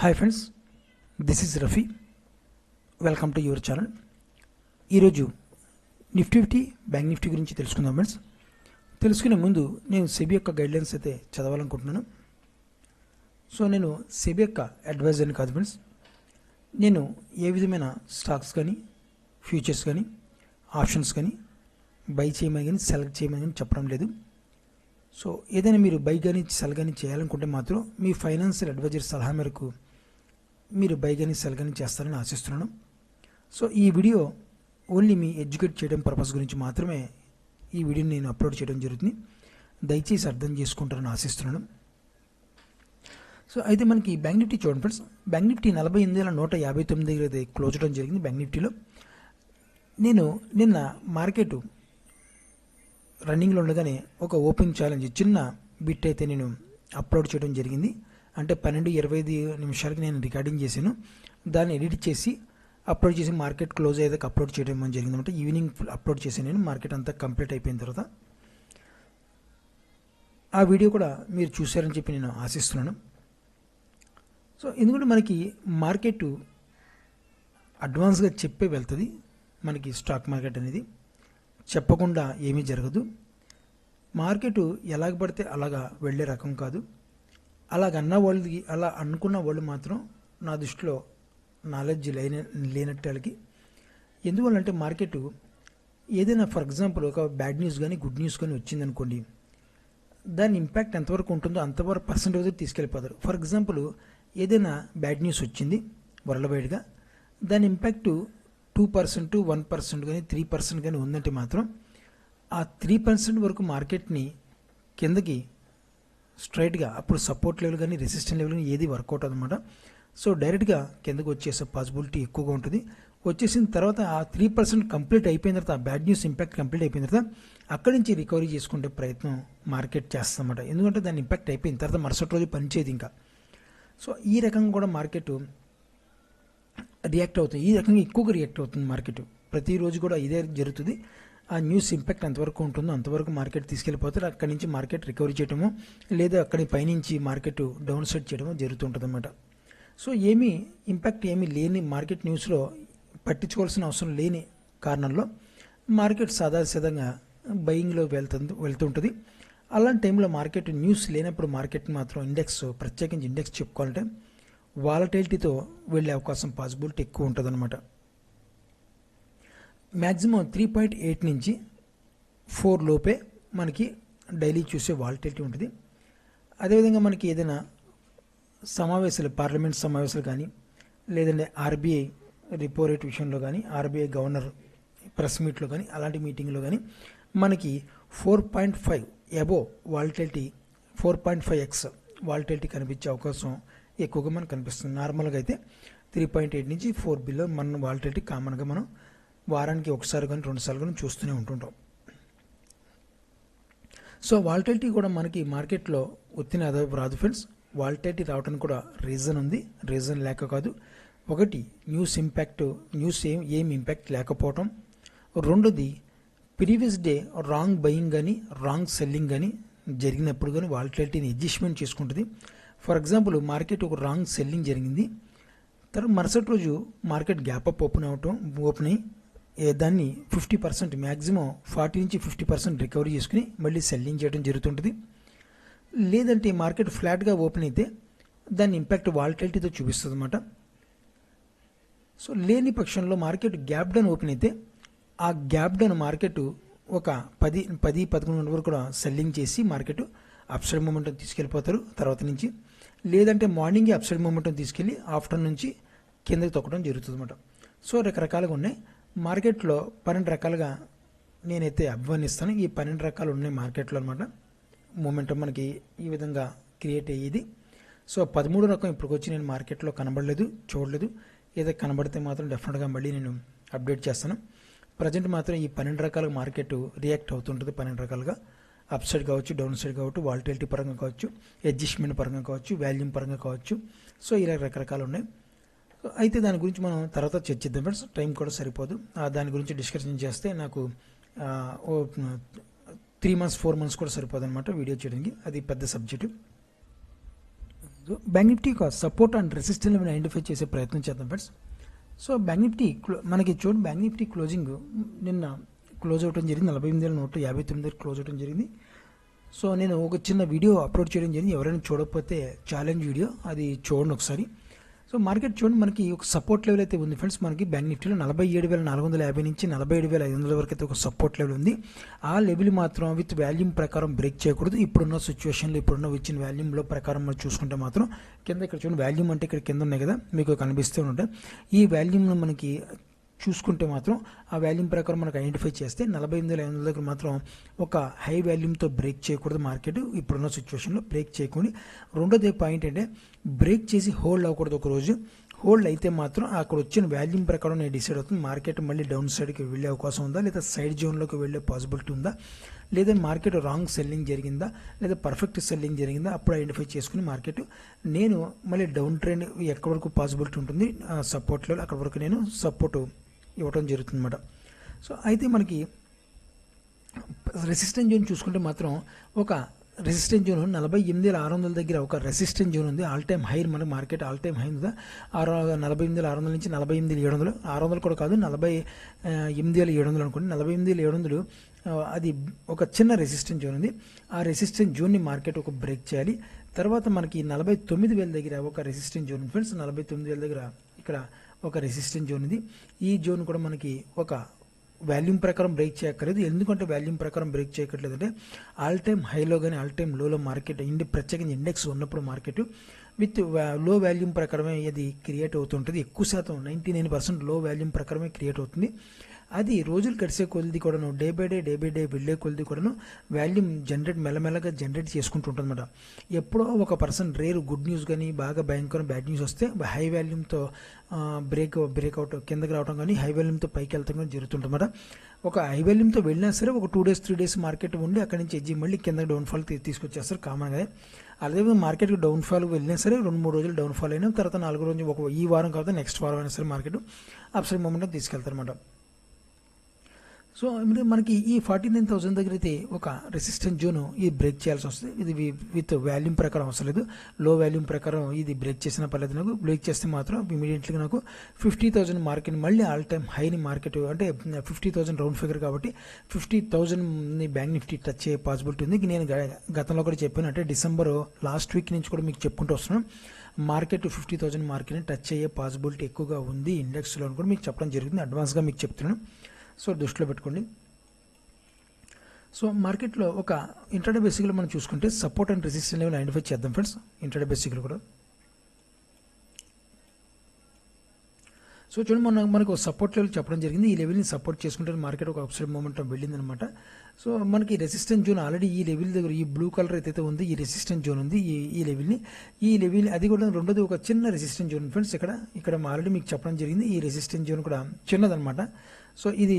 Hi friends, this is Rafi. Welcome to your channel. ఈరోజు Nifty bank Nifty గురించి తెలుసుకుందాం friends. తెలుసుకునే ముందు నేను సెబీ యొక్క గైడ్లైన్స్ అయితే చదవాలనుకుంటున్నాను. సో నేను సెబీ యొక్క అడ్వైజర్ని కాదు ఫ్రెండ్స్. నేను ఏ విధమైన స్టాక్స్ కానీ ఫ్యూచర్స్ కానీ ఆప్షన్స్ కానీ బై చేయమని కానీ సెల్ చేయమని కానీ చెప్పడం లేదు. సో ఏదైనా మీరు బై కానీ సెల్ కానీ చేయాలనుకుంటే మాత్రం మీ ఫైనాన్షియల్ అడ్వైజర్ సలహా మేరకు మీరు బై కానీ సెల్ కానీ చేస్తారని ఆశిస్తున్నాను. సో ఈ వీడియో ఓన్లీ మీ ఎడ్యుకేట్ చేయడం పర్పస్ గురించి మాత్రమే ఈ వీడియోని నేను అప్లోడ్ చేయడం జరుగుతుంది. దయచేసి అర్థం చేసుకుంటారని ఆశిస్తున్నాను. సో అయితే మనకి బ్యాంక్ నిఫ్టీ చూడండి ఫ్రెండ్స్. బ్యాంక్ నిఫ్టీ 48,159 దగ్గర క్లోజ్ అవడం జరిగింది. బ్యాంక్ నిఫ్టీలో నేను నిన్న మార్కెట్ రన్నింగ్లో ఉండగానే ఒక ఓపెన్ ఛాలెంజ్ చిన్న బిట్ అయితే నేను అప్లోడ్ చేయడం జరిగింది. అంటే 12:25 నేను రికార్డింగ్ చేశాను. దాన్ని ఎడిట్ చేసి అప్లోడ్ చేసి మార్కెట్ క్లోజ్ అయ్యేదాకా అప్లోడ్ చేయడం జరిగింది. అంటే ఈవినింగ్ అప్లోడ్ చేశాను నేను. మార్కెట్ అంతా కంప్లీట్ అయిపోయిన తర్వాత ఆ వీడియో కూడా మీరు చూశారని చెప్పి నేను ఆశిస్తున్నాను. సో ఎందుకంటే మనకి మార్కెట్ అడ్వాన్స్గా చెప్పే వెళ్తుంది. మనకి స్టాక్ మార్కెట్ అనేది చెప్పకుండా ఏమీ జరగదు. మార్కెట్ ఎలాగ పడితే అలాగా వెళ్ళే రకం కాదు. అలాగన్న వాళ్ళకి, అలా అనుకున్న వాళ్ళు మాత్రం నా దృష్టిలో నాలెడ్జ్ లేనట్టు. ఎందువల్లంటే మార్కెట్ ఏదైనా ఫర్ ఎగ్జాంపుల్ ఒక బ్యాడ్ న్యూస్ కానీ గుడ్ న్యూస్ కానీ వచ్చిందనుకోండి, దాని ఇంపాక్ట్ ఎంతవరకు ఉంటుందో అంతవరకు పర్సెంటేజ్ తీసుకెళ్ళిపోతారు. ఫర్ ఎగ్జాంపుల్ ఏదైనా బ్యాడ్ న్యూస్ వచ్చింది వరల్డ్ వైడ్గా, దాని ఇంపాక్ట్ 2%, 1% కానీ 3% కానీ ఉందంటే మాత్రం ఆ 3% వరకు మార్కెట్ని కిందకి స్ట్రైట్గా అప్పుడు సపోర్ట్ లెవెల్ కానీ రెసిస్టెంట్ లెవెల్ కానీ ఏది వర్కౌట్ అనమాట. సో డైరెక్ట్గా కిందకు వచ్చేసే పాసిబిలిటీ ఎక్కువగా ఉంటుంది. వచ్చేసిన తర్వాత ఆ 3% కంప్లీట్ అయిపోయిన తర్వాత, ఆ బ్యాడ్ న్యూస్ ఇంపాక్ట్ కంప్లీట్ అయిపోయిన తర్వాత అక్కడి నుంచి రికవరీ చేసుకునే ప్రయత్నం మార్కెట్ చేస్తుందన్నమాట. ఎందుకంటే దాని ఇంపాక్ట్ అయిపోయిన తర్వాత మరుసటి రోజు పనిచేయదు ఇంకా. సో ఈ రకంగా కూడా మార్కెట్ రియాక్ట్ అవుతుంది. ఈ రకంగా ఎక్కువగా రియాక్ట్ అవుతుంది మార్కెట్. ప్రతిరోజు కూడా ఇదే జరుగుతుంది. ఆ న్యూస్ ఇంపాక్ట్ ఎంతవరకు ఉంటుందో అంతవరకు మార్కెట్ తీసుకెళ్ళిపోతారు. అక్కడి నుంచి మార్కెట్ రికవరీ చేయడము లేదా అక్కడి పైనుంచి మార్కెట్ డౌన్ సైడ్ చేయడము జరుగుతుంటుంది అన్నమాట. సో ఇంపాక్ట్ ఏమీ లేని మార్కెట్ న్యూస్లో పట్టించుకోవాల్సిన అవసరం లేని కారణంలో మార్కెట్ సాధారణంగా బయింగ్లో వెళ్తుంటుంది. అలాంటి టైంలో మార్కెట్ న్యూస్ లేనప్పుడు మార్కెట్ మాత్రం ప్రత్యేకించి ఇండెక్స్ చెప్పుకోవాలంటే వాలటిలిటీతో వెళ్ళే అవకాశం పాసిబిలిటీ ఎక్కువ ఉంటుంది అనమాట. మ్యాక్సిమం 3.8 నుంచి 4 లోపే మనకి డైలీ చూసే వాలటిలిటీ ఉంటుంది. అదేవిధంగా మనకి ఏదైనా సమావేశాలు, పార్లమెంట్ సమావేశాలు కానీ లేదంటే ఆర్బీఐ రిపో రేట్ విషయంలో కానీ, ఆర్బీఐ గవర్నర్ ప్రెస్ మీట్లో కానీ, అలాంటి మీటింగ్లో కానీ మనకి 4.5 అబోవ్ వాలటిలిటీ, 4.5x వాలటిలిటీ కనిపించే అవకాశం ఎక్కువగా మనకు కనిపిస్తుంది. నార్మల్గా అయితే 3.8 నుంచి 4 బిలో మన వాలటిలిటీ కామన్గా మనం వారానికి ఒకసారి కానీ 2 సార్లు కానీ చూస్తూనే ఉంటుంటాం. సో వాలటిలిటీ కూడా మనకి మార్కెట్లో ఒత్తిడి అదపు రాదు ఫ్రెండ్స్. వాలటిలిటీ రావడానికి కూడా రీజన్ ఉంది, రీజన్ లేక కాదు. ఒకటి న్యూస్ ఏం ఇంపాక్ట్ లేకపోవటం. రెండోది ప్రీవియస్ డే రాంగ్ బయింగ్ కానీ రాంగ్ సెల్లింగ్ కానీ జరిగినప్పుడు కానీ వాలటిలిటీని అడ్జస్ట్మెంట్ చేసుకుంటుంది. ఫర్ ఎగ్జాంపుల్ మార్కెట్ ఒక రాంగ్ సెల్లింగ్ జరిగింది, తర్వాత మరుసటి రోజు మార్కెట్ గ్యాప్ అప్ ఓపెన్ అయ్యి దాన్ని 50% మ్యాక్సిమం 40 నుంచి 50% రికవరీ చేసుకుని మళ్ళీ సెల్లింగ్ చేయడం జరుగుతుంటుంది. లేదంటే మార్కెట్ ఫ్లాట్గా ఓపెన్ అయితే దాని ఇంపాక్ట్ వాలటిలిటీతో చూపిస్తుంది అన్నమాట. సో లేని పక్షంలో మార్కెట్ గ్యాప్ డౌన్ ఓపెన్ అయితే ఆ గ్యాప్ డౌన్ మార్కెట్ ఒక 10-11 వరకు కూడా సెల్లింగ్ చేసి మార్కెట్ అప్సైడ్ మూమెంటం తీసుకెళ్ళిపోతారు తర్వాత నుంచి. లేదంటే మార్నింగే అప్సైడ్ మూమెంటం తీసుకెళ్ళి ఆఫ్టర్నూన్ నుంచి కిందకి తొక్కడం జరుగుతుంది అన్నమాట. సో రకరకాలుగా ఉన్నాయి మార్కెట్లో. 12 రకాలుగా నేనైతే అభివర్ణిస్తాను. ఈ 12 రకాలు ఉన్నాయి మార్కెట్లో అనమాట. మూమెంటం మనకి ఈ విధంగా క్రియేట్ అయ్యేది. సో 13 రకం ఇప్పటికొచ్చి నేను మార్కెట్లో చూడలేదు. ఏదో కనబడితే మాత్రం డెఫినెట్గా మళ్ళీ నేను అప్డేట్ చేస్తాను. ప్రజెంట్ మాత్రం ఈ 12 రకాలుగా మార్కెట్ రియాక్ట్ అవుతుంటుంది. 12 రకాలుగా అప్ సైడ్ కావచ్చు, డౌన్ సైడ్ కావచ్చు, వాలటిలిటీ పరంగా కావచ్చు, అడ్జస్ట్మెంట్ పరంగా కావచ్చు, వాల్యూమ్ పరంగా కావచ్చు. సో ఇలా రకరకాలు ఉన్నాయి. అయితే దాని గురించి మనం తర్వాత చర్చిద్దాం ఫ్రెండ్స్. టైం కూడా సరిపోదు. దాని గురించి డిస్కషన్ చేస్తే నాకు 3 months 4 months కూడా సరిపోదు అనమాట వీడియో చేయడానికి. అది పెద్ద సబ్జెక్టు. సో బ్యాంక్ నిఫ్టీ యొక్క support and resistance level identify చేసే ప్రయత్నం చేద్దాం ఫ్రెండ్స్. సో బ్యాంక్ నిఫ్టీ మనకి చూడండి, బ్యాంక్ నిఫ్టీ క్లోజింగ్ నిన్న క్లోజ్ అవడం జరిగింది 48,159 క్లోజ్ అవడం జరిగింది. సో నేను ఒక చిన్న వీడియో అప్లోడ్ చేయడం జరిగింది, ఎవరైనా చూడకపోతే ఛాలెంజ్ వీడియో అది చూడండి ఒకసారి. సో మార్కెట్ చూడండి, మనకి ఒక సపోర్ట్ లెవెల్ అయితే ఉంది ఫ్రెండ్స్. మనకి బ్యాంక్ నిఫ్టీలో 47,450 నుంచి 47,500 వరకు అయితే ఒక సపోర్ట్ లెవెల్ ఉంది. ఆ లెవెల్ మాత్రం విత్ వాల్యూమ్ ప్రకారం బ్రేక్ చేయకూడదు. ఇప్పుడున్న సిచ్యువేషన్లో ఇప్పుడున్న ఇచ్చిన వాల్యూమ్లో ప్రకారం మనం చూసుకుంటే మాత్రం కింద ఇక్కడ చూడండి, వాల్యూమ్ అంటే ఇక్కడ కింద ఉన్నాయి కదా మీకు కనిపిస్తూ ఉంటాయి. ఈ వాల్యూమ్ను మనకి చూసుకుంటే మాత్రం ఆ వాల్యూమ్ ప్రకారం మనకు ఐడెంటిఫై చేస్తే 48,500 దగ్గర మాత్రం ఒక హై వాల్యూమ్తో బ్రేక్ చేయకూడదు. మార్కెట్ ఇప్పుడున్న సిచ్యువేషన్లో బ్రేక్ చేయకూడదు. రెండోది పాయింట్ అంటే బ్రేక్ చేసి హోల్డ్ అవ్వకూడదు. ఒక రోజు హోల్డ్ అయితే మాత్రం అక్కడ వచ్చిన వాల్యూమ్ ప్రకారం నేను డిసైడ్ అవుతుంది మార్కెట్ మళ్ళీ డౌన్ సైడ్కి వెళ్ళే అవకాశం ఉందా, లేదా సైడ్ జోన్లోకి వెళ్ళే పాసిబిలిటీ ఉందా, లేదా మార్కెట్ రాంగ్ సెల్లింగ్ జరిగిందా, లేదా పర్ఫెక్ట్ సెల్లింగ్ జరిగిందా, అప్పుడు ఐడెంటిఫై చేసుకుని మార్కెట్ నేను మళ్ళీ డౌన్ ట్రెండ్ ఎక్కడి వరకు పాసిబిలిటీ ఉంటుంది సపోర్ట్ లెవెల్ అక్కడ వరకు నేను సపోర్ట్ ఇవ్వటం జరుగుతుంది అన్నమాట. సో అయితే మనకి రెసిస్టెన్స్ జోన్ చూసుకుంటే మాత్రం ఒక రెసిస్టెన్స్ జోన్ 48,600 దగ్గర ఒక రెసిస్టెన్స్ జోన్ ఉంది. ఆల్ టైమ్ హై మన మార్కెట్ ఆల్ టైమ్ హై ఉందా 48,600 నుంచి 48,700, 600 కూడా కాదు 48,700 అనుకోండి. 48,700 అది ఒక చిన్న రెసిస్టెన్స్ జోన్ ఉంది. ఆ రెసిస్టెన్స్ జోన్ని మార్కెట్ ఒక బ్రేక్ చేయాలి. తర్వాత మనకి 49,000 దగ్గర ఒక రెసిస్టెన్స్ జోన్ ఉంది ఫ్రెండ్స్. 49,000 దగ్గర ఇక్కడ ఒక రెసిస్టెన్స్ జోన్ ఉంది. ఈ జోన్ కూడా మనకి ఒక వాల్యూమ్ ప్రకారం బ్రేక్ చేయక్కర్లేదు. ఎందుకంటే వాల్యూమ్ ప్రకారం బ్రేక్ చేయక్కర్లేదు అంటే ఆల్ టైమ్ హైలో కానీ ఆల్ టైమ్ లోలో మార్కెట్ ప్రత్యేకంగా ఇండెక్స్ ఉన్నప్పుడు మార్కెట్ విత్ లో వాల్యూమ్ ప్రకారమే అది క్రియేట్ అవుతుంటుంది. ఎక్కువ శాతం 99% లో వాల్యూమ్ ప్రకారమే క్రియేట్ అవుతుంది. అది రోజులు గడిచే కొద్ది కూడాను డే బై డే వెళ్ళే కొద్ది కూడాను వాల్యూమ్ మెల్లమెల్లగా జనరేట్ చేసుకుంటూ ఉంటుంది అనమాట. ఎప్పుడో ఒక పర్సన్ రేరు గుడ్ న్యూస్ కానీ బాగా భయంకరం బ్యాడ్ న్యూస్ వస్తే హై వాల్యూమ్తో బ్రేక్అవుట్ కిందకి రావడం కానీ హై వాల్యూమ్తో పైకి వెళ్తాం కానీ జరుగుతుంటుంది అనమాట. ఒక హై వాల్యూమ్తో వెళ్ళినా సరే ఒక 2 days 3 days మార్కెట్ ఉండి అక్కడి నుంచి ఎడ్జి మళ్ళీ కిందకి డౌన్ఫాల్ తీసుకొచ్చేస్తారు కామన్గా. అదేవిధంగా మార్కెట్కి డౌన్ఫాల్ వెళ్ళినా సరే 2-3 రోజులు డౌన్ఫాల్ అయినా తర్వాత 4 రోజులు ఈ వారం కాకపోతే నెక్స్ట్ వారం అయినా సరే మార్కెట్ అప్సైడ్ మూమెంట్ తీసుకెళ్తారు అనమాట. సో మనకి ఈ 49,000 దగ్గర అయితే ఒక రెసిస్టెన్స్ జోన్ ఇది బ్రేక్ చేయాల్సి వస్తుంది. ఇది విత్ వాల్యూమ్ ప్రకారం అవసరం లేదు, లో వాల్యూమ్ ప్రకారం ఇది బ్రేక్ చేసిన పర్లేదు. నాకు బ్రేక్ చేస్తే మాత్రం ఇమీడియట్గా నాకు 50,000 మార్కెట్ మళ్ళీ ఆల్ టైమ్ హైని మార్కెట్ అంటే 50,000 రౌండ్ ఫిగర్ కాబట్టి 50,000ని బ్యాంక్ నిఫ్టీ టచ్ అయ్యే పాసిబిలిటీ ఉంది. నేను గతంలో కూడా చెప్పాను, అంటే డిసెంబర్ లాస్ట్ వీక్ నుంచి కూడా మీకు చెప్పుకుంటూ వస్తున్నాను మార్కెట్ 50,000 మార్కెట్ని టచ్ అయ్యే పాసిబిలిటీ ఎక్కువగా ఉంది ఇండెక్స్లో కూడా మీకు చెప్పడం జరుగుతుంది. అడ్వాన్స్గా మీకు చెప్తున్నాను, సో దృష్టిలో పెట్టుకోండి. సో మార్కెట్లో ఒక ఇంట్రాడే బేసిక్లో మనం చూసుకుంటే support and resistance level identify చేద్దాం ఫ్రెండ్స్. ఇంట్రాడే బేసిక్లో కూడా సో చూడండి, మనకు సపోర్ట్ లెవెల్ చెప్పడం జరిగింది. ఈ లెవెల్ని సపోర్ట్ చేసుకుంటే మార్కెట్ ఒక అప్సైడ్ మూమెంట్ వెళ్ళిందనమాట. సో మనకి రెసిస్టెన్స్ జోన్ ఆల్రెడీ ఈ లెవెల్ దగ్గర ఈ బ్లూ కలర్ అయితే ఉంది, ఈ రెసిస్టెన్స్ జోన్ ఉంది. ఈ లెవెల్ అది కూడా రెండోది ఒక చిన్న రెసిస్టెన్స్ జోన్ ఫ్రెండ్స్. ఇక్కడ ఆల్రెడీ మీకు చెప్పడం జరిగింది. ఈ రెసిస్టెన్స్ జోన్ కూడా చిన్నదనమాట. సో ఇది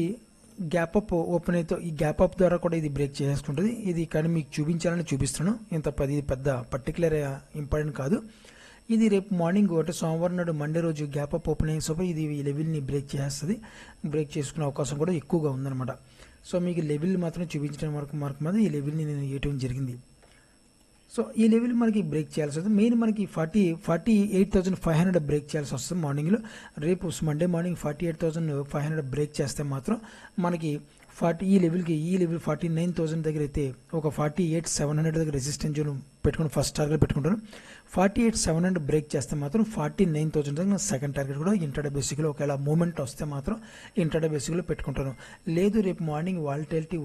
గ్యాప్ అప్ ఓపెన్ అయితే ఈ గ్యాప్ అప్ ద్వారా కూడా ఇది బ్రేక్ చేసుకుంటుంది. ఇది కానీ మీకు చూపించాలని చూపిస్తున్నాను, ఇంత పెద్ద పర్టికులర్ ఇంపార్టెంట్ కాదు. ఇది రేపు మార్నింగ్ అంటే సోమవారం నాడు మండే రోజు గ్యాప్ అప్ ఓపెన్ అయ్యేసరికి ఇది ఈ లెవెల్ని బ్రేక్ చేస్తుంది. బ్రేక్ చేసుకునే అవకాశం కూడా ఎక్కువగా ఉందన్నమాట. సో మీకు లెవెల్ మాత్రం చూపించడం వరకు మాత్రం ఈ లెవెల్ని నేను వేయటం జరిగింది. సో ఈ లెవెల్ మనకి బ్రేక్ చేయాల్సి వస్తుంది. మెయిన్ మనకి 48,500 బ్రేక్ చేయాల్సి వస్తుంది మార్నింగ్లో. రేపు మండే మార్నింగ్ 48,500 బ్రేక్ చేస్తే మాత్రం మనకి ఈ లెవెల్ 49,000 దగ్గర అయితే ఒక 48,700 దగ్గర రెసిస్టెన్స్ జోన్ పెట్టుకుని ఫస్ట్ టార్గెట్ పెట్టుకుంటాను. 48,700 బ్రేక్ చేస్తే మాత్రం 49,000 దగ్గర సెకండ్ టార్గెట్ కూడా ఇంట్రాడే బేసిక్లో ఒకవేళ మూమెంట్ వస్తే మాత్రం ఇంట్రాడే బేసిక్లో పెట్టుకుంటాను. లేదు రేపు మార్నింగ్ వాలటిలిటీ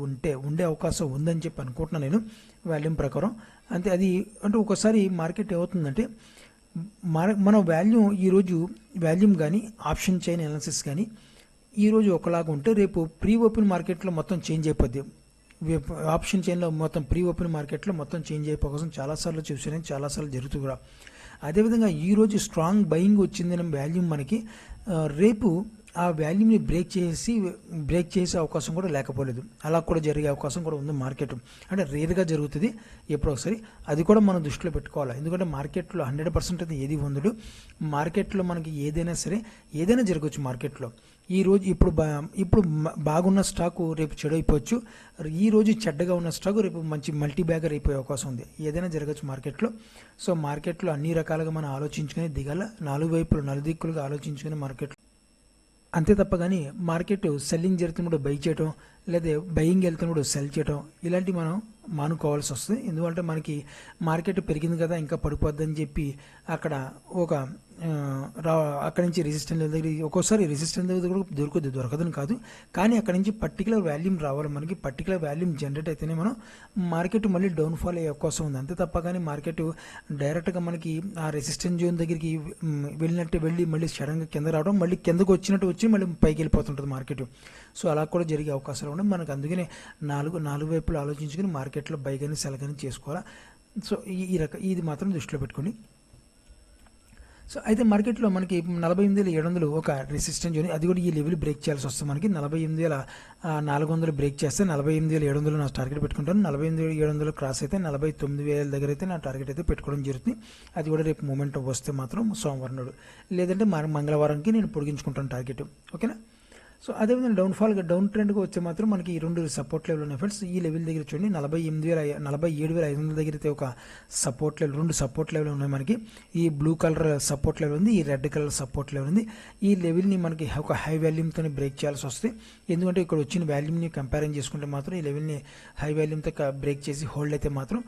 ఉండే అవకాశం ఉందని చెప్పి అనుకుంటున్నాను నేను వాల్యూమ్ ప్రకారం. అంతే అది అంటే ఒకసారి మార్కెట్ ఏమవుతుందంటే మన ఈరోజు వాల్యూమ్ కానీ ఆప్షన్ చైన్ అనాలిసిస్ కానీ ఈరోజు ఒకలాగా ఉంటే రేపు ప్రీ ఓపెన్ మార్కెట్లో మొత్తం చేంజ్ అయిపోద్ది. ఆప్షన్ చైన్లో మొత్తం ప్రీ ఓపెన్ మార్కెట్లో మొత్తం చేంజ్ అయిపోయే కోసం చాలాసార్లు చూసాను, చాలాసార్లు జరుగుతుంది కూడా. అదేవిధంగా ఈరోజు స్ట్రాంగ్ బయింగ్ వచ్చిందని వాల్యూమ్ మనకి రేపు ఆ వాల్యూమ్ని బ్రేక్ చేసే అవకాశం కూడా లేకపోలేదు. అలా కూడా జరిగే అవకాశం కూడా ఉంది మార్కెట్. అంటే రేర్గా జరుగుతుంది ఎప్పుడో ఒకసారి. అది కూడా మనం దృష్టిలో పెట్టుకోవాలి. ఎందుకంటే మార్కెట్లో 100% అయితే ఏది ఉండదు. మార్కెట్లో మనకి ఏదైనా జరగవచ్చు మార్కెట్లో. ఇప్పుడు బాగున్న స్టాకు రేపు చెడు అయిపోవచ్చు. ఈ రోజు చెడ్డగా ఉన్న స్టాకు రేపు మంచి మల్టీ బ్యాగర్ అయిపోయే అవకాశం ఉంది. ఏదైనా జరగచ్చు మార్కెట్లో. సో మార్కెట్లో అన్ని రకాలుగా మనం ఆలోచించుకొని దిగాల, 4 వైపులు నలుదిక్కులుగా ఆలోచించుకొని మార్కెట్లో. అంతే తప్ప కానీ మార్కెట్ సెల్లింగ్ జరుగుతున్నప్పుడు బై చేయటం, లేదా బయింగ్ వెళ్తున్నప్పుడు సెల్ చేయటం ఇలాంటివి మనం మానుకోవాల్సి వస్తుంది. ఎందుకంటే మనకి మార్కెట్ పెరిగింది కదా ఇంకా పడిపోద్దని చెప్పి అక్కడ అక్కడి నుంచి రెసిస్టెన్స్ లెవెల్ దగ్గర ఒక్కోసారి రెసిస్టెన్స్ లెవెల్ కూడా దొరకదని కాదు, కానీ అక్కడి నుంచి పర్టికులర్ వాల్యూమ్ రావాలి. మనకి పర్టికులర్ వాల్యూమ్ జనరేట్ అయితేనే మనం మార్కెట్ మళ్ళీ డౌన్ఫాల్ అయ్యే అవకాశం ఉంది. అంతే తప్ప కానీ మార్కెట్ డైరెక్ట్గా మనకి ఆ రెసిస్టెన్స్ జోన్ దగ్గరికి వెళ్ళి మళ్ళీ సడన్గా కింద రావడం, మళ్ళీ కిందకు వచ్చి మళ్ళీ పైకి వెళ్ళిపోతుంటుంది మార్కెట్. సో అలా కూడా జరిగే అవకాశాలు ఉన్నాయి మనకు. అందుకనే నాలుగు వైపులు ఆలోచించుకుని మార్కెట్లో బై కానీ సెల్ కానీ చేసుకోవాలా. సో ఇది మాత్రం దృష్టిలో పెట్టుకోండి. సో అయితే మార్కెట్లో మనకి 48,700 ఒక రెసిస్టెన్స్ జోన్, అది కూడా ఈ లెవెల్ బ్రేక్ చేయాల్సి వస్తుంది. మనకి 48,400 బ్రేక్ చేస్తే 48,700 నా టార్గెట్ పెట్టుకుంటాను. 48,700 క్రాస్ అయితే 49,000 దగ్గర అయితే నా టార్గెట్ అయితే పెట్టుకోవడం జరుగుతుంది. అది కూడా రేపు మూమెంట్ వస్తే మాత్రం సోమవారం నాడు, లేదంటే మంగళవారంకి నేను పొడిగించుకుంటాను టార్గెట్. ఓకేనా. సో అదేవిధంగా డౌన్ ట్రెండ్గా వచ్చే మాత్రం మనకి ఈ 2 సపోర్ట్ లెవెల్ ఉన్నాయి ఫ్రెండ్స్. ఈ లెవెల్ దగ్గర చూడండి 47,500 దగ్గర అయితే ఒక సపోర్ట్ లెవెల్, 2 సపోర్ట్ లెవెల్ ఉన్నాయి మనకి. ఈ బ్లూ కలర్ సపోర్ట్ లెవెల్ ఉంది, ఈ రెడ్ కలర్ సపోర్ట్ లెవెల్ ఉంది. ఈ లెవెల్ని మనకి ఒక హై వాల్యూమ్తో బ్రేక్ చేయాల్సి వస్తుంది. ఎందుకంటే ఇక్కడ వచ్చిన వాల్యూమ్ని కంపేరింగ్ చేసుకుంటే మాత్రం ఈ లెవెల్ని హై వాల్యూమ్తో బ్రేక్ చేసి హోల్డ్ అయితే మాత్రం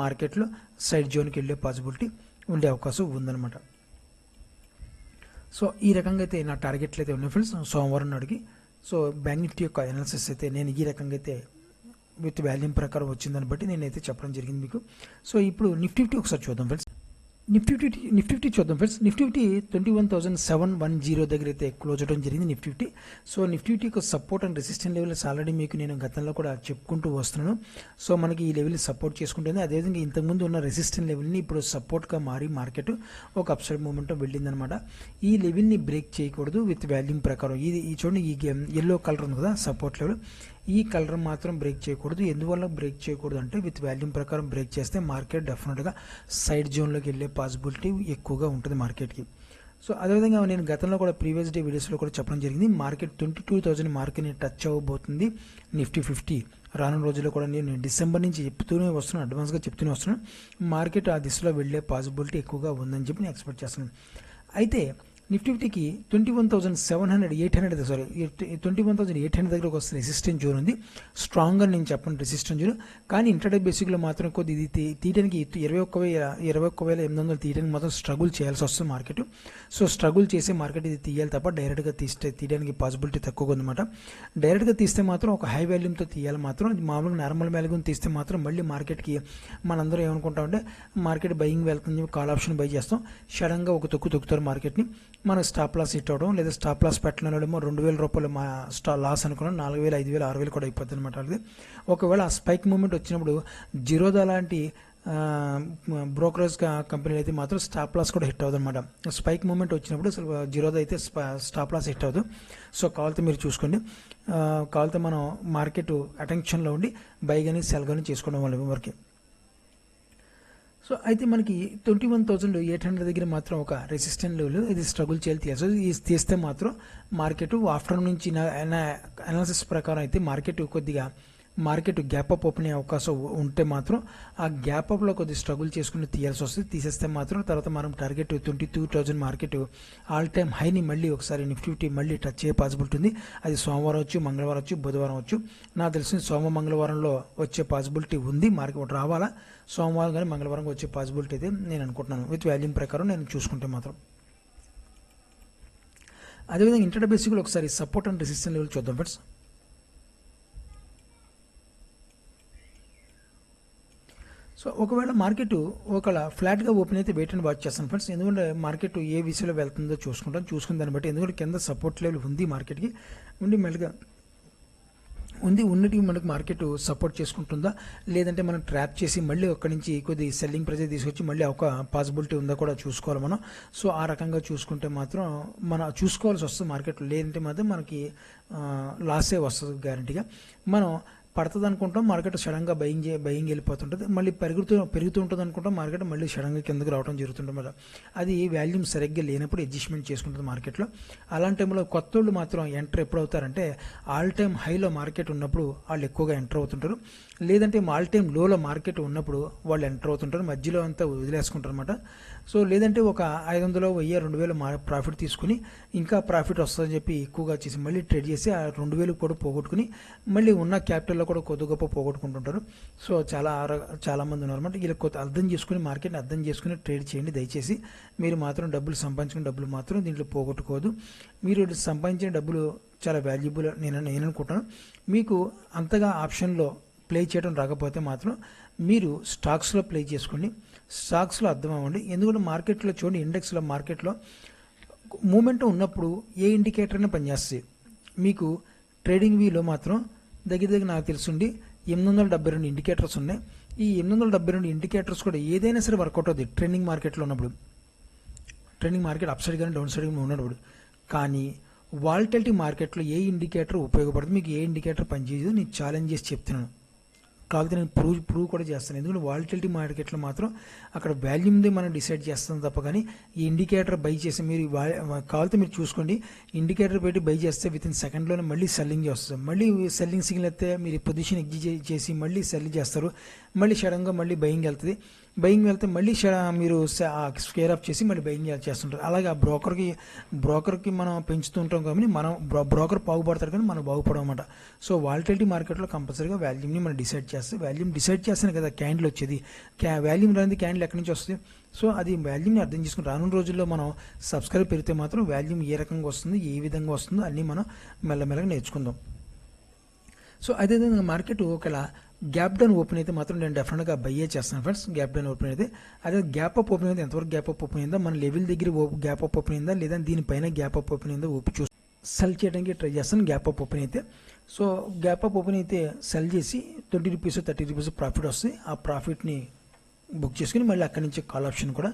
మార్కెట్లో సైడ్ జోన్కి వెళ్ళే పాసిబిలిటీ ఉండే అవకాశం ఉందన్నమాట. సో ఈ రకంగా అయితే నా టార్గెట్లు అయితే ఉన్నాయి ఫ్రెండ్స్ సోమవారం నాడుకి. సో బ్యాంక్ నిఫ్టీ యొక్క అనాలిసిస్ అయితే నేను ఈ రకంగా అయితే విత్ వాల్యూమ్ ప్రకారం వచ్చిందని బట్టి నేనైతే చెప్పడం జరిగింది మీకు. సో ఇప్పుడు నిఫ్టీ ఒకసారి చూద్దాం ఫ్రెండ్స్. నిఫ్టీ చూద్దాం ఫ్రెండ్స్. నిఫ్టీ 21,710 దగ్గర అయితే క్లోజ్ అవడం జరిగింది నిఫ్టీ. సో నిఫ్టీ ఒక support and resistance levels already మీకు నేను గతంలో కూడా చెప్పుకుంటూ వస్తున్నాను. సో మనకి ఈ లెవెల్ సపోర్ట్ చేసుకుంటుంది. అదేవిధంగా ఇంతకుముందు ఉన్న రెసిస్టెన్స్ లెవెల్ని ఇప్పుడు సపోర్ట్గా మారి మార్కెట్ ఒక అప్సైడ్ మూమెంట్ వెళ్ళిందనమాట. ఈ లెవెల్ని బ్రేక్ చేయకూడదు విత్ వాల్యూమ్ ప్రకారం. ఈ చూడండి, ఈ ఎల్లో కలర్ ఉంది కదా సపోర్ట్ లెవెల్, ఈ కలర్ మాత్రం బ్రేక్ చేయకూడదు. ఎందువల్ల బ్రేక్ చేయకూడదు అంటే విత్ వాల్యూమ్ ప్రకారం బ్రేక్ చేస్తే మార్కెట్ డెఫినెట్గా సైడ్ జోన్లోకి వెళ్ళే పాసిబిలిటీ ఎక్కువగా ఉంటుంది మార్కెట్కి. సో అదేవిధంగా నేను గతంలో కూడా ప్రీవియస్ డే వీడియోస్లో కూడా చెప్పడం జరిగింది, మార్కెట్ 22,000 మార్కెట్ని టచ్ అవ్వబోతుంది నిఫ్టీ 50. రానున్న రోజుల్లో కూడా నేను డిసెంబర్ నుంచి చెప్తూనే వస్తున్నాను, అడ్వాన్స్గా చెప్తూనే వస్తున్నాను. మార్కెట్ ఆ దిశలో వెళ్ళే పాసిబిలిటీ ఎక్కువగా ఉందని చెప్పి నేను ఎక్స్పెక్ట్ చేస్తున్నాను. అయితే నిఫ్టీకి 21,800 దగ్గర ఒక రెసిస్టెన్స్ జోన్ ఉంది. స్ట్రాంగ్ అని నేను చెప్పను రెసిస్టెన్స్ జోన్, కానీ ఇంటర్డే బేసిక్లో మాత్రం కొద్ది ఇది తీయడానికి 21,800 తీయడానికి మాత్రం స్ట్రగుల్ చేయాల్సి వస్తుంది మార్కెట్. సో స్ట్రగుల్ చేసే మార్కెట్ ఇది తీయాలి తప్ప డైరెక్ట్గా తీయడానికి పాసిబిలిటీ తక్కువగా ఉందన్నమాట. డైరెక్ట్గా తీస్తే మాత్రం ఒక హై వాల్యూమ్తో తీయాలి మాత్రం. మామూలుగా నార్మల్ వాల్యూమ్ తీస్తే మాత్రం మళ్ళీ మార్కెట్కి మనందరం ఏమనుకుంటామంటే మార్కెట్ బయింగ్ వెళ్తుంది, కాల్ ఆప్షన్ బై చేస్తాం, సడన్గా ఒక తొక్కుతారు మార్కెట్ని. మన స్టాప్ లాస్ హిట్ అవడం, లేదా స్టాప్ లాస్ పెట్టలేమో 2,000 రూపాయలు మా లాస్ అనుకున్నాం, 4,000, 5,000, 6,000 కూడా అయిపోతుంది అనమాట. అది ఒకవేళ ఆ స్పైక్ మూమెంట్ వచ్చినప్పుడు జిరోదా లాంటి బ్రోకరేజ్ కంపెనీలు అయితే మాత్రం స్టాప్ లాస్ కూడా హిట్ అవ్వదు అనమాట. స్పైక్ మూమెంట్ వచ్చినప్పుడు జిరోదా అయితే స్టాప్ లాస్ హిట్ అవ్వదు. సో కావాలితే మీరు చూసుకోండి, కావాలితే మనం మార్కెట్ అటెన్షన్లో ఉండి బై కానీ సెల్ కానీ చేసుకోవడం వరకు. సో అయితే మనకి 21,800 దగ్గర మాత్రం ఒక రెసిస్టెన్స్ లెవెల్, ఇది స్ట్రగుల్ చేయాలి తీస్తే మాత్రం మార్కెట్ ఆఫ్టర్నూన్ నుంచి అనాలిసిస్ ప్రకారం అయితే మార్కెట్ గ్యాప్ అప్ ఓపెన్ అయ్యే అవకాశం ఉంటే మాత్రం ఆ గ్యాప్ అప్లో కొద్దిగా స్ట్రగుల్ చేసుకుని తీయాల్సి వస్తుంది. తీసేస్తే మాత్రం తర్వాత మనం టార్గెట్ 22,000 మార్కెట్ ఆల్ టైమ్ హైని మళ్ళీ ఒకసారి నిఫ్టీ మళ్ళీ టచ్ అయ్యే పాసిబిలిటీ ఉంది. అది సోమవారం వచ్చు, మంగళవారం వచ్చు, బుధవారం వచ్చు. నాకు తెలిసిన మంగళవారంలో వచ్చే పాసిబిలిటీ ఉంది. మార్కెట్ రావాలా సోమవారం కానీ మంగళవారం వచ్చే పాసిబిలిటీ అయితే నేను అనుకుంటున్నాను విత్ వాల్యూమ్ ప్రకారం నేను చూసుకుంటే మాత్రం. అదేవిధంగా ఇంటర్ బేసిక్లో ఒకసారి సపోర్ట్ అండ్ రెసిస్టెన్స్ లెవెల్ చూద్దాం ఫ్రెండ్స్. సో ఒకవేళ మార్కెట్ ఒకవేళ ఫ్లాట్గా ఓపెన్ అయితే వెయిట్ అండ్ వాచ్ చేస్తాను ఫ్రెండ్స్. ఎందుకంటే మార్కెట్ ఏ విషయంలో వెళ్తుందో చూసుకుని దాన్ని బట్టి, ఎందుకంటే కింద సపోర్ట్ లెవెల్ ఉంది మార్కెట్కి ఉండి మెల్లగా ఉన్నటివి మనకు మార్కెట్ సపోర్ట్ చేసుకుంటుందా, లేదంటే మనం ట్రాప్ చేసి మళ్ళీ అక్కడి నుంచి కొద్ది సెల్లింగ్ ప్రెజర్ తీసుకొచ్చి మళ్ళీ ఒక పాసిబిలిటీ ఉందా కూడా చూసుకోవాలి మనం. సో ఆ రకంగా చూసుకుంటే మాత్రం మనం చూసుకోవాల్సి వస్తుంది మార్కెట్లో, లేదంటే మాత్రం మనకి లాసే వస్తుంది గ్యారంటీగా. మనం పడుతుంది అనుకుంటాం, మార్కెట్ సడన్గా బయింగ్ వెళ్ళిపోతుంటుంది, మళ్ళీ పెరుగుతూ ఉంటుంది అనుకుంటాం, మార్కెట్ మళ్ళీ సడన్గా కిందకి రావడం జరుగుతుంటుంది మరి. అది వాల్యూమ్ సరిగ్గా లేనప్పుడు అడ్జస్ట్మెంట్ చేసుకుంటుంది మార్కెట్లో. అలాంటి టైంలో కొత్త వాళ్ళు మాత్రం ఎంటర్ ఎప్పుడు అవుతారంటే ఆల్ టైమ్ హైలో మార్కెట్ ఉన్నప్పుడు వాళ్ళు ఎక్కువగా ఎంటర్ అవుతుంటారు, లేదంటే ఆల్ టైమ్ లోలో మార్కెట్ ఉన్నప్పుడు వాళ్ళు ఎంటర్ అవుతుంటారు, మధ్యలో అంతా వదిలేసుకుంటారు అనమాట. సో లేదంటే ఒక 500, 1000, 2000 ప్రాఫిట్ తీసుకుని ఇంకా ప్రాఫిట్ వస్తుందని చెప్పి ఎక్కువగా చేసి మళ్ళీ ట్రేడ్ చేసి ఆ 2000 కూడా పోగొట్టుకుని మళ్ళీ ఉన్న క్యాపిటల్లో కూడా కొద్ది గొప్ప పోగొట్టుకుంటుంటారు. సో చాలామంది ఉన్నారన్నమాట. వీళ్ళకి కొత్త అర్థం చేసుకుని మార్కెట్ని అర్థం చేసుకుని ట్రేడ్ చేయండి దయచేసి. మీరు మాత్రం డబ్బులు సంపాదించుకున్న డబ్బులు మాత్రం దీంట్లో పోగొట్టుకోవద్దు. మీరు సంపాదించిన డబ్బులు చాలా వాల్యుబుల్ నేను అనుకుంటాను. మీకు అంతగా ఆప్షన్లో ప్లే చేయడం రాకపోతే మాత్రం మీరు స్టాక్స్లో ప్లే చేసుకోండి, స్టాక్స్లో అర్థం అవ్వండి. ఎందుకంటే మార్కెట్లో చూడండి, ఇండెక్స్లో మార్కెట్లో మూమెంట్ ఉన్నప్పుడు ఏ ఇండికేటర్ అయినా పనిచేస్తాయి. మీకు ట్రేడింగ్ వ్యూలో మాత్రం దగ్గర నాకు తెలుసుండి 872 ఇండికేటర్స్ ఉన్నాయి. ఈ 872 ఇండికేటర్స్ కూడా ఏదైనా సరే వర్కౌట్ అవుతుంది ట్రెండింగ్ మార్కెట్లో ఉన్నప్పుడు, ట్రెండింగ్ మార్కెట్ అప్ సైడ్ కానీ డౌన్ సైడ్ కానీ ఉన్నప్పుడు. కానీ వాలటిలిటీ మార్కెట్లో ఏ ఇండికేటర్ ఉపయోగపడుతుంది, మీకు ఏ ఇండికేటర్ పనిచేయదు నేను ఛాలెంజ్ చేసి చెప్తున్నాను. కాకపోతే నేను ప్రూవ్ కూడా చేస్తాను. ఎందుకంటే వాలటిలిటీ మార్కెట్లో మాత్రం అక్కడ వాల్యూమ్దే మనం డిసైడ్ చేస్తాం తప్ప, కానీ ఈ ఇండికేటర్ బై చేసి మీరు కావాలితే మీరు చూసుకోండి, ఇండికేటర్ పెట్టి బై చేస్తే విత్ ఇన్ సెకండ్లోనే మళ్ళీ సెల్లింగ్ వస్తుంది. మళ్ళీ సెల్లింగ్ సిగ్నల్ అయితే మీరు పొజిషన్ ఎగ్జిట్ చేసి మళ్ళీ సెల్ చేస్తారు, మళ్ళీ సడన్గా మళ్ళీ బయింగ్ వెళ్తుంది. బయింగ్ వెళ్తే మళ్ళీ మీరు స్క్వేర్ ఆఫ్ చేసి మళ్ళీ బయింగ్ చేస్తుంటారు. అలాగే ఆ బ్రోకర్కి మనం పెంచుతూ ఉంటాం కాబట్టి మనం బ్రోకర్ బాగుపడతారు కానీ మనం బాగుపడమన్నమాట. సో వాలటిలిటీ మార్కెట్లో కంపల్సరీగా వాల్యూమ్ని మనం డిసైడ్ చేస్తాం. వాల్యూమ్ డిసైడ్ చేస్తేనే కదా క్యాండిల్ వచ్చేది. వాల్యూమ్ రాని క్యాండిల్ ఎక్కడి నుంచి వస్తుంది? సో అది వాల్యూమ్ని అర్థం చేసుకుని రానున్న రోజుల్లో మనం సబ్స్క్రైబ్ పెరిగితే మాత్రం వాల్యూమ్ ఏ రకంగా వస్తుంది, ఏ విధంగా వస్తుందో అన్నీ మనం మెల్లమెల్లగా నేర్చుకుందాం. సో అదేవిధంగా మార్కెట్ ఒకవేళ గ్యాప్ డౌన్ ఓపెన్ అయితే మాత్రం నేను డెఫినెట్గా బయ్యే చేస్తాను ఫ్రెండ్స్. గ్యాప్ డౌన్ ఓపెన్ అయితే అదే గ్యాప్ అప్ ఓపెన్ అయితే ఎంతవరకు గ్యాప్ అప్ ఓపెన్ అయిందా, మన లెవెల్ దగ్గర గ్యాప్ అప్ ఓపెన్ అయిందా, లేదా దీనిపైన గ్యాప్ అప్ ఓపెన్ అయిందా చూసి సెల్ చేయడానికి ట్రై చేస్తాను గ్యాప్ అప్ ఓపెన్ అయితే. సో గ్యాప్ అప్ ఓపెన్ అయితే సెల్ చేసి 20 రూపీస్ 30 రూపీస్ ప్రాఫిట్ వస్తుంది. ఆ ప్రాఫిట్ని బుక్ చేసుకుని మళ్ళీ అక్కడి నుంచి కాల్ ఆప్షన్ కూడా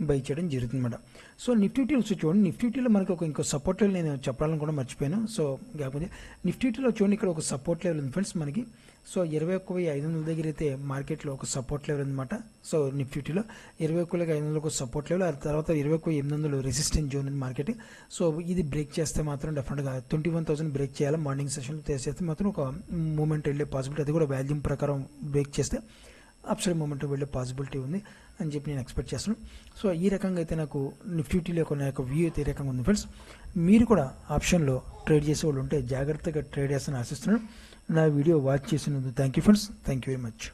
బై చేయడం జరుగుతుంది అన్నమాట. సో నిఫ్టీలో చూడండి, నిఫ్టీలో మనకి ఇంకో సపోర్ట్ లెవెల్ నేను చెప్పాలని కూడా మర్చిపోయాను. సో కాకపోతే నిఫ్టీలో చూడండి, ఇక్కడ ఒక సపోర్ట్ లెవెల్ ఉంది ఫ్రెండ్స్ మనకి. సో 21,500 దగ్గర అయితే మార్కెట్లో ఒక సపోర్ట్ లెవెల్ అనమాట. సో నిఫ్టీలో 21,500 ఒక సపోర్ట్ లెవెల్, ఆ తర్వాత 21,800 రెసిస్టెన్స్ జోన్ ఉంది మార్కెట్. సో ఇది బ్రేక్ చేస్తే మాత్రం డెఫినెట్గా 21,000 బ్రేక్ చేయాలి. మార్నింగ్ సెషన్లో చేస్తే మాత్రం ఒక మూమెంట్ వెళ్ళే పాసిబిలిటీ, అది కూడా వాల్యూమ్ ప్రకారం బ్రేక్ చేస్తే అప్సైడ్ మూమెంట్ వెళ్ళే పాసిబిలిటీ ఉంది అని చెప్పి నేను ఎక్స్పెక్ట్ చేస్తున్నాను. సో ఈ రకంగా అయితే నాకు నిఫ్టీలో నా యొక్క వ్యూ అయితే ఈ రకంగా ఉంది ఫ్రెండ్స్. మీరు కూడా ఆప్షన్లో ట్రేడ్ చేసే వాళ్ళు ఉంటే జాగ్రత్తగా ట్రేడ్ చేస్తానని ఆశిస్తున్నాను. నా వీడియో వాచ్ చేసినందుకు thank you friends, thank you very much.